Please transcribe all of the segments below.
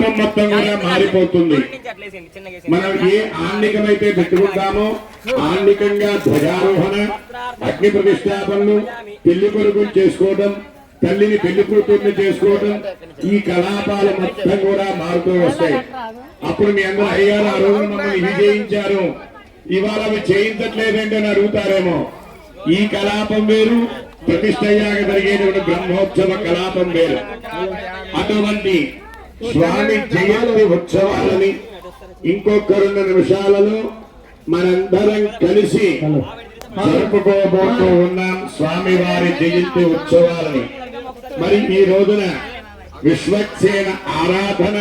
కలాపం మొత్తం కూడా మారిపోతుంది. మనం ఏ ఆన్నికమైతే పెట్టుకుంటామో ఆన్నికంగా ధ్వజారోహణ, అగ్ని ప్రతిష్టాపనలు, పెళ్లి కొడుకులు చేసుకోవడం, తల్లిని పెళ్లి కూతుర్ని చేసుకోవడం, ఈ కలాపాలు మొత్తం కూడా మారుతూ వస్తాయి. అప్పుడు మీ అందరూ అయ్యారు ఆ రోజు మమ్మల్ని ఇవి చేయించారు, ఇవాళ అవి చేయించట్లేదంటే అని అడుగుతారేమో. ఈ కలాపం వేరు, ప్రతిష్ట అయ్యాక జరిగేటువంటి బ్రహ్మోత్సవ కలాపం వేరు. అటువంటి స్వామి జయంతి ఉత్సవాలని ఇంకొక 2 నిమిషాలలో మనందరం కలిసి జరుపుకోబోతూ ఉన్నాం స్వామి వారి జయంతి ఉత్సవాలని. మరి ఈ రోజున విశ్వక్సేన ఆరాధన,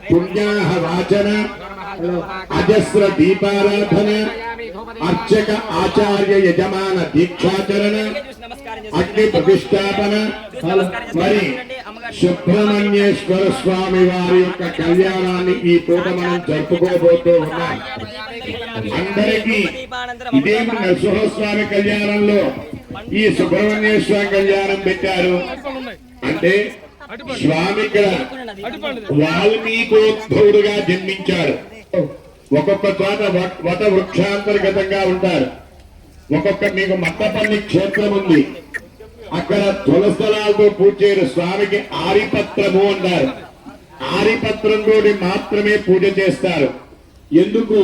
పుణ్యాహ వాచన, అజస్ర దీపారాధన, అర్చక ఆచార్య యజమాన దీక్షాచరణ, అగ్ని ప్రతిష్టాపన, మరి సుబ్రహ్మణ్యేశ్వర స్వామి వారి యొక్క కళ్యాణాన్ని ఈ పూట మనం జరుపుకోబోతూ ఉన్నాం. అందరికీ ఇదే నరసింహస్వామి కళ్యాణంలో ఈ సుబ్రహ్మణ్యేశ్వర కళ్యాణం పెట్టారు అంటే స్వామి ఇక్కడ వాల్మీకోద్భవుడుగా జన్మించాడు. ఒక్కొక్క చోట వట వృక్షాంతర్గతంగా ఉంటారు. ఒక్కొక్క మీకు మట్టపల్లి క్షేత్రం ఉంది, అక్కడ తులస్థలాలతో పూజ చేయరు. స్వామికి ఆరిపత్రము అంటారు. ఆరిపత్రంతో మాత్రమే పూజ చేస్తారు. ఎందుకు?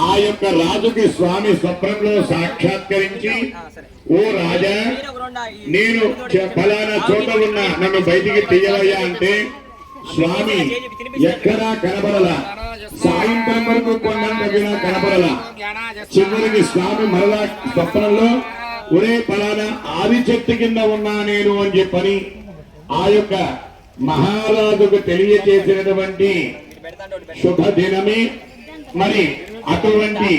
ఆ యొక్క రాజుకి స్వామి స్వప్నంలో సాక్షాత్కరించి, ఓ రాజా, నేను ఫలానా చోట ఉన్నా, నన్ను బయటికి తీయవయ్యా అంటే స్వామి ఎక్కడా కనబడలా. సాయంత్రం వరకు కొండంత వినా కనబడలా. చివరికి స్వామి మరలా స్వప్నంలో, ఒరే ఫలానా ఆది చెట్టు కింద ఉన్నా నేను అని చెప్పని ఆ యొక్క మహారాజుకు తెలియచేసినటువంటి శుభదినమే. మరి అటువంటి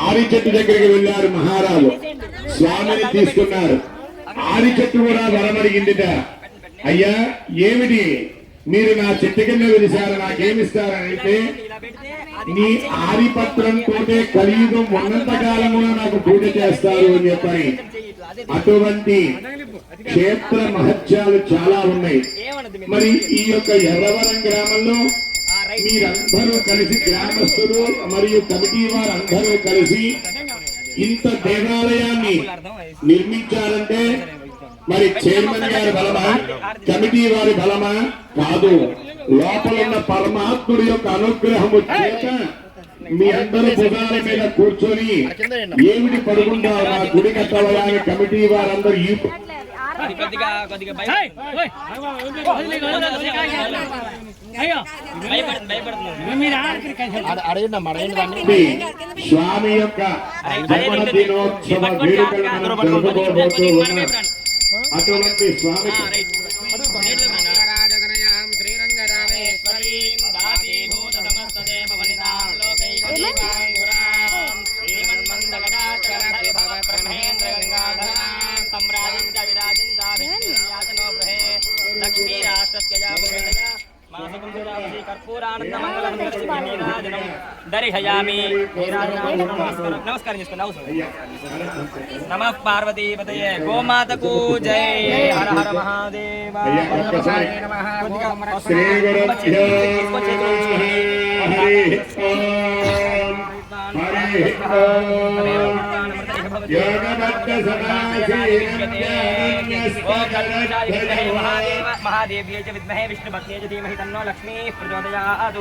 ఆరి చెట్టు దగ్గరికి వెళ్ళారు మహారాజు, స్వామిని తీసుకున్నారు. ఆరి చెట్టు కూడా వరమడిగిందిట, అయ్యా ఏమిటి మీరు నా చెట్టు కింద వెలిశారు, నాకేమిస్తారని అయితే, నీ ఆరిపత్రంతో కలియుగం ఉన్నంత కాలమున నాకు పూజ చేస్తారు అని చెప్పని. అటువంటి క్షేత్ర మహత్యాలు చాలా ఉన్నాయి. మరి ఈ యొక్క ఎర్రవరం గ్రామంలో మీరందరూ కలిసి, గ్రామస్తులు మరియు కమిటీ వారందరూ కలిసి ఇంత దేవాలయాన్ని నిర్మించారంటే మరి చైర్మన్ గారి బలమా, కమిటీ వారి బలమా? కాదు, లోపల ఉన్న పరమాత్ముడి యొక్క అనుగ్రహము చేత మీ అందరూ భుజాల మీద కూర్చొని ఏమిటి పడుకుంటారు, నా గుడి కట్టవలని కమిటీ వారందరూ ఈ స్వామి యొక్క జన్మ దినోత్సవ వేడుకలను జరుపుకోబోతూ ఉన్నారు. అటువంటి స్వామి నమస్కారం చేసుకోండి. నమ పార్వతీపతయే గోమాతకు జై. హర హర మహాదేవ. महादेव्यै च विद्महे विष्णुभक्त्यै च धीमहि तन्नो लक्ष्मीः प्रचोदयात्.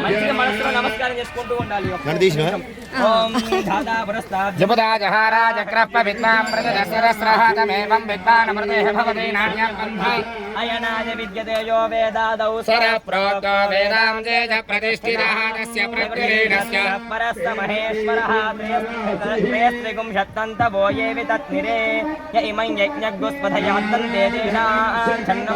మంచిగా మనసులో నమస్కారం చేసుకుంటూ ఉండాలి. జపదా జహారా చక్రప్ప విద్వాం ప్రజసరస్రహతమేవం విద్వానమృతేః భవతి నాణ్యం బంధ అయనాయ విద్యతే యో వేదాదౌ సర ప్రోక్తో వేదాంతే చ ప్రతిష్ఠితః తస్య ప్రతిరేణస్య పరస్త మహేశ్వరః త్రయస్త్రిగుం షత్తంత వోయే వితత్నిరే య ఇమం యజ్ఞగుస్పథయాత్తంతే దేనా